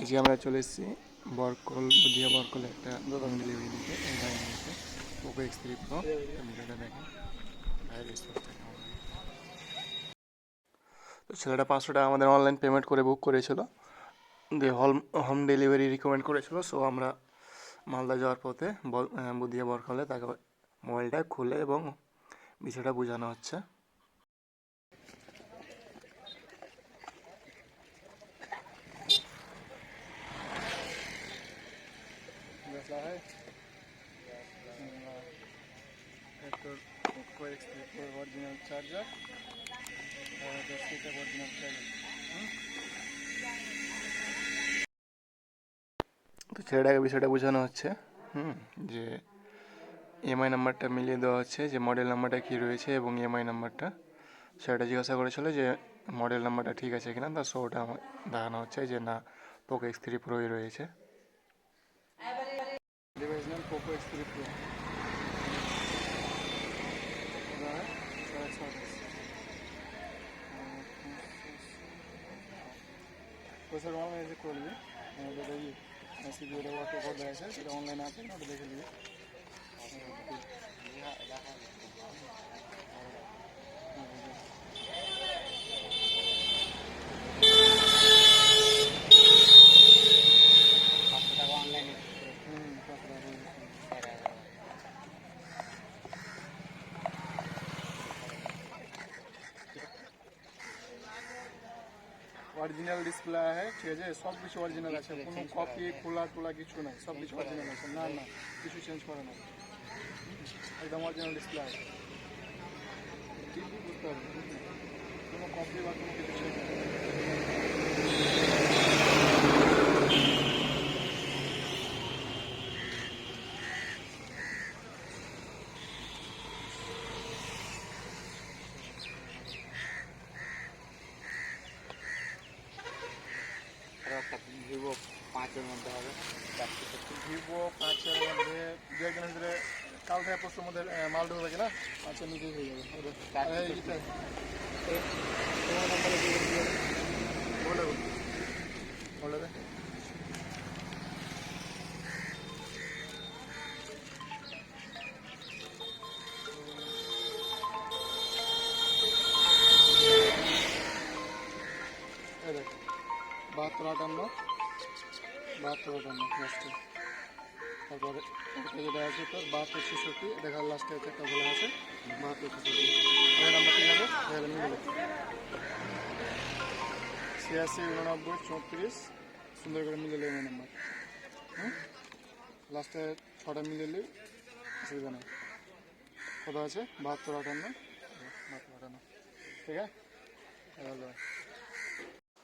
আজকে আমরা চলে এসেছি বরকল বুধিয়া বরকলে একটা হোম ডেলিভারি দিতে এই ভাই নিয়েছে পোকো X3 Pro। ভিডিওটা দেখেন ভাইয়ের রেসপন্সটা কেমন লাগে। তো ছেলেটা 500 টাকা আমাদের অনলাইন পেমেন্ট করে বুক করেছিল, দিয়ে হোম ডেলিভারি রিকমেন্ড করেছিল। সো আমরা মালদা যাওয়ার পথে বুধিয়া বরকলে তাকে মোবাইলটা খুলে এবং বিষয়টা বোঝানো হচ্ছে। Poco X3 Pro original charger, original charger। তো ছেলেটাকে বিষয়টা বোঝানো হচ্ছে যে ইএমআই নাম্বারটা মিলিয়ে দেওয়া হচ্ছে, যে মডেল নাম্বারটা কী রয়েছে এবং ইএমআই নাম্বারটা। সেটা জিজ্ঞাসা করেছিল যে মডেল নাম্বারটা ঠিক আছে কিনা, তা ওটা আমার দেখানো হচ্ছে যে না পোকো X3 Proই রয়েছে। Device name Poco X3 Pro। Sir অনলাইনে চেক করে নিবি, আমাদের এই সিভিওটা ওয়াটার কোড আছে সেটা অনলাইনে আছে, ওটা দেখে নিবি। অরিজিনাল ডিসপ্লে আছে, ঠিক আছে, সব কিছু অরিজিনাল আছে, কোনো কপি খোলা টোলা কিছু নাই, সব কিছু অরিজিনাল আছে। না না কিছু চেঞ্জ করে না, একদম অরিজিনাল ডিসপ্লে আছে, ঠিক বুঝতে পারবে, কোনো কপি বা কোনো কিছু চেঞ্জ করে না। ভিভো 5-এর মধ্যে হবে, ভিভো 5-এর মধ্যে দু একদিনের ভিতরে কাল থেকে পরশুর মধ্যে মাল ঢুকবে কিনা 5-এর নিজেই হয়ে যাবে। বলে দে দেখ 7258 লাস্টে, তারপরে যেটা আছে তোর 7266 দেখার লাস্টে একটা বলে আছে 7266, ওই নাম্বার ঠিক আছে, তাহলে মিলে 86 89 34 সুন্দর করে মিলে ওই নাম্বার। লাস্টে 6টা মিলে অসুবিধা নেই। কত আছে 7258, ঠিক আছে।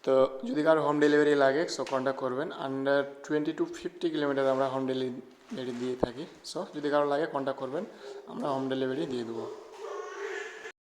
তো যদি কারো হোম ডেলিভারি লাগে সো কন্ট্যাক্ট করবেন। আন্ডার 20 to 50 কিলোমিটার আমরা হোম ডেলিভারি দিয়ে থাকি। সো যদি কারো লাগে কন্ট্যাক্ট করবেন, আমরা হোম ডেলিভারি দিয়ে দেবো।